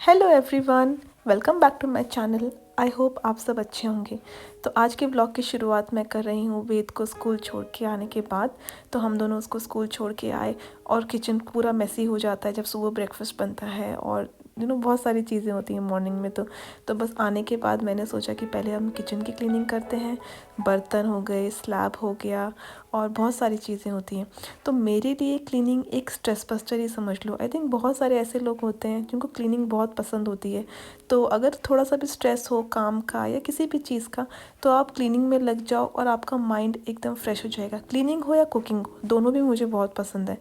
Hello everyone, welcome back to my channel. I hope आप सब अच्छे होंगे। तो आज के ब्लॉग की शुरुआत मैं कर रही हूँ वेद को स्कूल छोड़ के आने के बाद। तो हम दोनों उसको स्कूल छोड़ के आए और किचन पूरा मेसी हो जाता है जब सुबह ब्रेकफास्ट बनता है और बहुत सारी चीज़ें होती हैं मॉर्निंग में। तो बस आने के बाद मैंने सोचा कि पहले हम किचन की क्लीनिंग करते हैं। बर्तन हो गए, स्लैब हो गया और बहुत सारी चीज़ें होती हैं। तो मेरे लिए क्लीनिंग एक स्ट्रेस बस्टर ही समझ लो। आई थिंक बहुत सारे ऐसे लोग होते हैं जिनको क्लीनिंग बहुत पसंद होती है। तो अगर थोड़ा सा भी स्ट्रेस हो काम का या किसी भी चीज़ का, तो आप क्लीनिंग में लग जाओ और आपका माइंड एकदम फ्रेश हो जाएगा। क्लीनिंग हो या कुकिंग हो, दोनों भी मुझे बहुत पसंद है।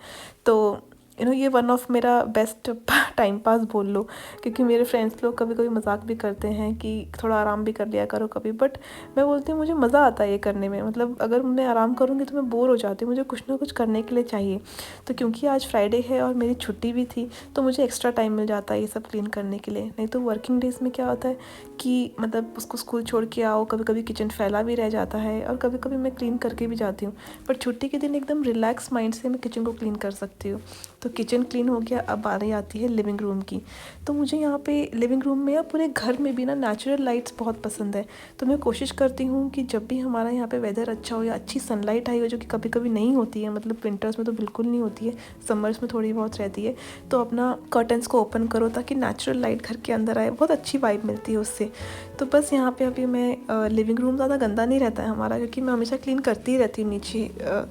तो ये वन ऑफ मेरा बेस्ट टाइम पास बोल लो, क्योंकि मेरे फ्रेंड्स लोग कभी कभी मजाक भी करते हैं कि थोड़ा आराम भी कर लिया करो कभी। बट मैं बोलती हूँ मुझे मज़ा आता है ये करने में। मतलब अगर मैं आराम करूँगी तो मैं बोर हो जाती हूँ, मुझे कुछ ना कुछ करने के लिए चाहिए। तो क्योंकि आज फ्राइडे है और मेरी छुट्टी भी थी, तो मुझे एक्स्ट्रा टाइम मिल जाता है ये सब क्लीन करने के लिए। नहीं तो वर्किंग डेज में क्या होता है कि मतलब उसको स्कूल छोड़ के आओ, कभी कभी किचन फैला भी रह जाता है और कभी कभी मैं क्लीन करके भी जाती हूँ। पर छुट्टी के दिन एकदम रिलैक्स माइंड से मैं किचन को क्लीन कर सकती हूँ। तो किचन क्लीन हो गया, अब बारी आती है लिविंग रूम की। तो मुझे यहाँ पे लिविंग रूम में या पूरे घर में भी ना नेचुरल लाइट्स बहुत पसंद है। तो मैं कोशिश करती हूँ कि जब भी हमारा यहाँ पे वेदर अच्छा हो या अच्छी सनलाइट आई हो, जो कि कभी कभी नहीं होती है, मतलब विंटर्स में तो बिल्कुल नहीं होती है, समर्स में थोड़ी बहुत रहती है, तो अपना कर्टन्स को ओपन करो ताकि नेचुरल लाइट घर के अंदर आए। बहुत अच्छी वाइब मिलती है उससे। तो बस यहाँ पे अभी मैं लिविंग रूम ज़्यादा गंदा नहीं रहता है हमारा, क्योंकि मैं हमेशा क्लीन करती ही रहती हूँ। नीचे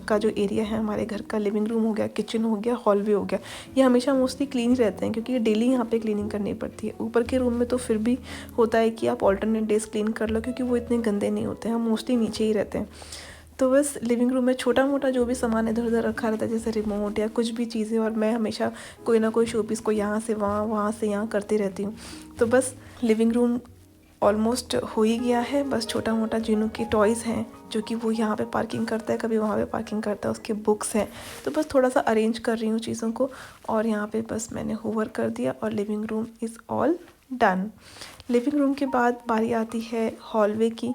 का जो एरिया है हमारे घर का, लिविंग रूम हो गया, किचन हो गया, हॉल भी हो गया, ये हमेशा मोस्टली क्लीन ही रहते हैं क्योंकि डेली यहाँ पे क्लीनिंग करनी पड़ती है। ऊपर के रूम में तो फिर भी होता है कि आप ऑल्टरनेट डेज क्लीन कर लो, क्योंकि वो इतने गंदे नहीं होते हैं, हम मोस्टली नीचे ही रहते हैं। तो बस लिविंग रूम में छोटा मोटा जो भी सामान इधर उधर रखा रहता है, जैसे रिमोट या कुछ भी चीज़ें, और मैं हमेशा कोई ना कोई शोपीस को यहाँ से वहाँ, वहाँ से यहाँ करती रहती हूँ। तो बस लिविंग रूम ऑलमोस्ट हो ही गया है। बस छोटा मोटा जिनू के टॉयज़ हैं, जो कि वो यहाँ पे पार्किंग करता है, कभी वहाँ पे पार्किंग करता है, उसके बुक्स हैं। तो बस थोड़ा सा अरेंज कर रही हूँ चीज़ों को, और यहाँ पे बस मैंने होवर कर दिया और living room is all done. Living room के बाद बारी आती है हॉलवे की।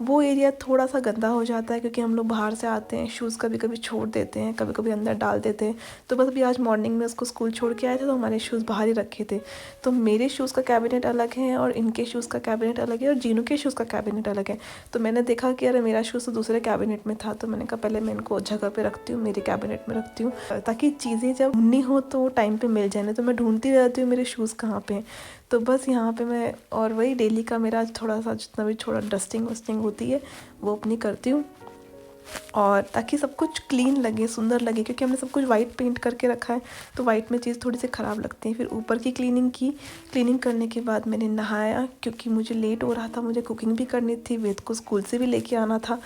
वो एरिया थोड़ा सा गंदा हो जाता है क्योंकि हम लोग बाहर से आते हैं, शूज़ कभी कभी छोड़ देते हैं, कभी कभी अंदर डाल देते हैं। तो बस अभी आज मॉर्निंग में उसको स्कूल छोड़ के आए थे, तो हमारे शूज़ बाहर ही रखे थे। तो मेरे शूज़ का कैबिनेट अलग है और इनके शूज़ का कैबिनेट अलग है और जीनू के शूज़ का कैबिनेट अलग है। तो मैंने देखा कि अरे मेरा शूज़ तो दूसरे कैबिनेट में था, तो मैंने कहा पहले मैं इनको जगह पे रखती हूँ, मेरे कैबिनेट में रखती हूँ, ताकि चीज़ें जब ढूंढनी हो तो टाइम पे मिल जाए। तो मैं ढूंढती रहती हूँ मेरे शूज़ कहाँ पे हैं। तो बस यहाँ पे मैं, और वही डेली का मेरा थोड़ा सा जितना भी थोड़ा डस्टिंग वस्टिंग होती है वो अपनी करती हूँ, और ताकि सब कुछ क्लीन लगे, सुंदर लगे, क्योंकि हमने सब कुछ वाइट पेंट करके रखा है, तो वाइट में चीज़ थोड़ी सी ख़राब लगती है। फिर ऊपर की क्लीनिंग की। क्लीनिंग करने के बाद मैंने नहाया, क्योंकि मुझे लेट हो रहा था, मुझे कुकिंग भी करनी थी, वेद को स्कूल से भी लेके आना था।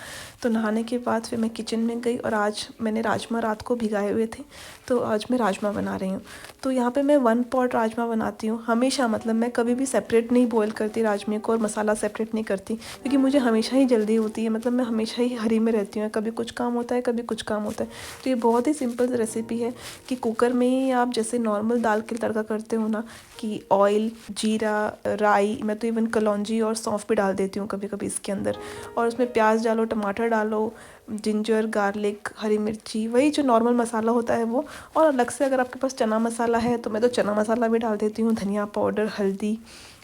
तो नहाने के बाद फिर मैं किचन में गई, और आज मैंने राजमा रात को भिगाए हुए थे, तो आज मैं राजमा बना रही हूँ। तो यहाँ पर मैं 1 पॉट राजमा बनाती हूँ हमेशा। मतलब मैं कभी भी सेपरेट नहीं बॉयल करती राजमे को, और मसाला सेपरेट नहीं करती, क्योंकि मुझे हमेशा ही जल्दी होती है। मतलब मैं हमेशा ही हरी में रहती हूँ, कभी कुछ काम होता है, कभी कुछ काम होता है। तो ये बहुत ही सिंपल रेसिपी है कि कुकर में ही आप जैसे नॉर्मल दाल के तड़का करते हो ना, कि ऑयल, जीरा, राई, मैं तो इवन कलौंजी और सौंफ भी डाल देती हूँ कभी कभी इसके अंदर, और उसमें प्याज डालो, टमाटर डालो, जिंजर, गार्लिक, हरी मिर्ची, वही जो नॉर्मल मसाला होता है वो। और अलग से अगर आपके पास चना मसाला है तो मैं तो चना मसाला भी डाल देती हूँ, धनिया पाउडर, हल्दी,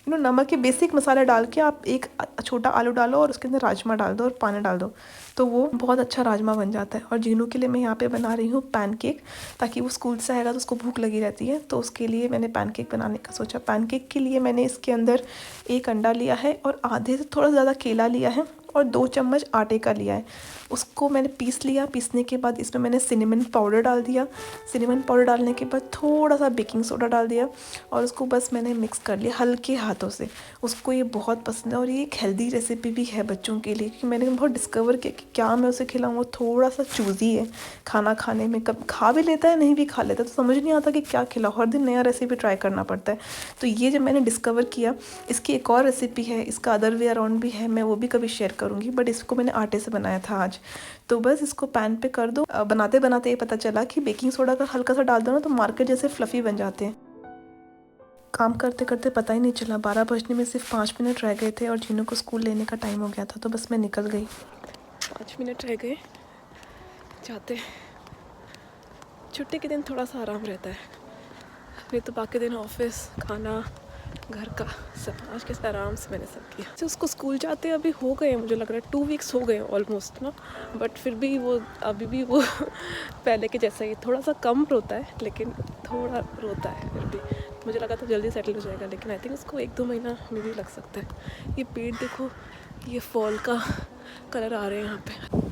नमक के बेसिक मसाले डाल के आप एक छोटा आलू डालो और उसके अंदर राजमा डाल दो और पानी डाल दो, तो वो बहुत अच्छा राजमा बन जाता है। और जीनू के लिए मैं यहाँ पे बना रही हूँ पैनकेक, ताकि वो स्कूल से आएगा तो उसको भूख लगी रहती है, तो उसके लिए मैंने पैनकेक बनाने का सोचा। पैनकेक के लिए मैंने इसके अंदर 1 अंडा लिया है और आधे से थोड़ा ज़्यादा केला लिया है और 2 चम्मच आटे का लिया है। उसको मैंने पीस लिया। पीसने के बाद इसमें मैंने सिनेमन पाउडर डाल दिया। सिनेमन पाउडर डालने के बाद थोड़ा सा बेकिंग सोडा डाल दिया, और उसको बस मैंने मिक्स कर लिया हल्के हाथों से। उसको ये बहुत पसंद है, और ये एक हेल्दी रेसिपी भी है बच्चों के लिए, क्योंकि मैंने बहुत डिस्कवर किया कि क्या मैं उसे खिलाऊँ। वो थोड़ा सा चूज़ी है खाना खाने में, कब खा भी लेता है, नहीं भी खा लेता, तो समझ नहीं आता कि क्या खिलाऊँ। हर दिन नया रेसिपी ट्राई करना पड़ता है। तो ये जब मैंने डिस्कवर किया, इसकी एक और रेसिपी है, इसका अदर वे अराउंड भी है, मैं वो भी कभी शेयर करूँगी, बट इसको मैंने आटे से बनाया था आज। तो बस इसको पैन पे कर दो। बनाते बनाते ये पता चला कि बेकिंग सोडा का हल्का सा डाल दो ना, तो मार्केट जैसे फ्लफ़ी बन जाते हैं। काम करते करते पता ही नहीं चला, 12 बजने में सिर्फ 5 मिनट रह गए थे और जीनू को स्कूल लेने का टाइम हो गया था, तो बस मैं निकल गई। 5 मिनट रह गए जाते। छुट्टी के दिन थोड़ा सा आराम रहता है, फिर तो बाकी दिन ऑफिस, खाना, घर का सब। आज कैसे आराम से मैंने सब किया। तो उसको स्कूल जाते अभी हो गए हैं, मुझे लग रहा है 2 वीक्स हो गए ऑलमोस्ट ना, बट फिर भी वो अभी भी वो पहले के जैसा ही थोड़ा सा कम रोता है, लेकिन थोड़ा रोता है फिर भी। मुझे लगा था जल्दी सेटल हो जाएगा, लेकिन आई थिंक उसको 1-2 महीना में भी लग सकता है। ये पेड़ देखो, ये फॉल का कलर आ रहे हैं यहाँ पे।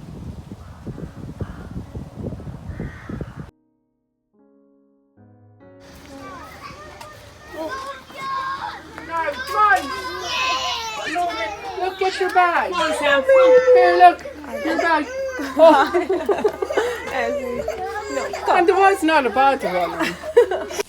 Look, get your bag. Here, look, your bag. And there was not about the one.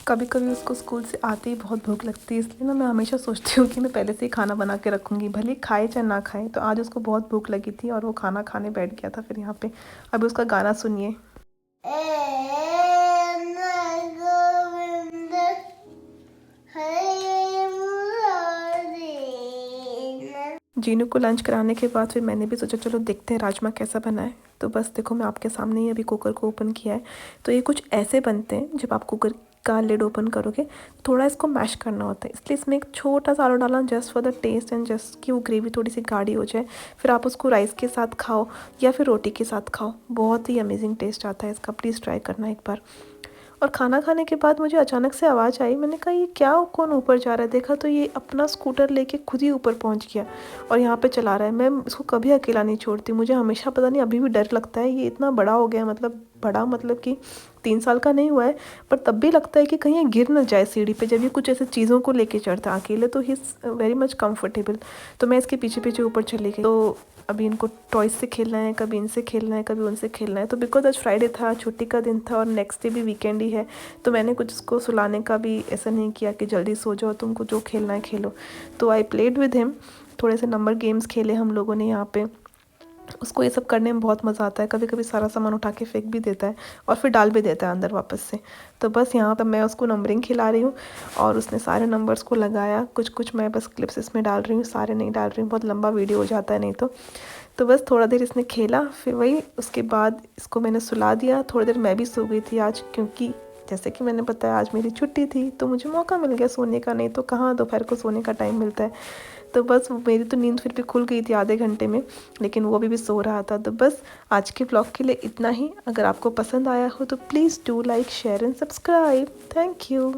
कभी कभी उसको स्कूल से आते ही बहुत भूख लगती है, इसलिए ना मैं हमेशा सोचती हूँ कि मैं पहले से ही खाना बना के रखूँगी, भले खाए चाहे ना खाए। तो आज उसको बहुत भूख लगी थी और वो खाना खाने बैठ गया था फिर यहाँ पे। अभी उसका गाना सुनिए। जीनू को लंच कराने के बाद फिर मैंने भी सोचा चलो देखते हैं राजमा कैसा बना है। तो बस देखो, मैं आपके सामने ही अभी कुकर को ओपन किया है। तो ये कुछ ऐसे बनते हैं, जब आप कुकर का लिड ओपन करोगे थोड़ा इसको मैश करना होता है, इसलिए इसमें एक छोटा सा आलू डालना just for the taste and just कि वो ग्रेवी थोड़ी सी गाढ़ी हो जाए। फिर आप उसको राइस के साथ खाओ या फिर रोटी के साथ खाओ, बहुत ही अमेजिंग टेस्ट आता है इसका। प्लीज़ ट्राई करना एक बार। और खाना खाने के बाद मुझे अचानक से आवाज़ आई, मैंने कहा ये क्या, कौन ऊपर जा रहा है। देखा तो ये अपना स्कूटर लेके खुद ही ऊपर पहुंच गया और यहाँ पे चला रहा है। मैं इसको कभी अकेला नहीं छोड़ती, मुझे हमेशा पता नहीं अभी भी डर लगता है। ये इतना बड़ा हो गया है, मतलब बड़ा मतलब कि 3 साल का नहीं हुआ है, पर तब भी लगता है कि कहीं ये गिर ना जाए सीढ़ी पे जब ये कुछ ऐसे चीज़ों को लेके चढ़ता है अकेले। तो he is very much comfortable. तो मैं इसके पीछे पीछे ऊपर चली गई। तो अभी इनको टॉयज से खेलना है, कभी इनसे खेलना है, कभी उनसे खेलना है। तो बिकॉज आज फ्राइडे था, छुट्टी का दिन था और नेक्स्ट डे भी वीकेंड ही है, तो मैंने कुछ इसको सुलाने का भी ऐसा नहीं किया कि जल्दी सो जाओ, तुमको जो खेलना है खेलो। तो आई प्लेड विद हिम, थोड़े से नंबर गेम्स खेले हम लोगों ने यहाँ पे। उसको ये सब करने में बहुत मज़ा आता है। कभी कभी सारा सामान उठा के फेंक भी देता है और फिर डाल भी देता है अंदर वापस से। तो बस यहाँ पर मैं उसको नंबरिंग खिला रही हूँ और उसने सारे नंबर्स को लगाया। कुछ कुछ मैं बस क्लिप्स इसमें डाल रही हूँ, सारे नहीं डाल रही हूँ, बहुत लंबा वीडियो हो जाता है नहीं तो बस थोड़ा देर इसने खेला, फिर वही उसके बाद इसको मैंने सुला दिया। थोड़ी देर मैं भी सो गई थी आज, क्योंकि जैसे कि मैंने बताया आज मेरी छुट्टी थी, तो मुझे मौका मिल गया सोने का, नहीं तो कहाँ दोपहर को सोने का टाइम मिलता है। तो बस मेरी तो नींद फिर भी खुल गई थी आधे घंटे में, लेकिन वो अभी भी सो रहा था। तो बस आज के ब्लॉग के लिए इतना ही। अगर आपको पसंद आया हो तो please do like, share and subscribe. Thank you.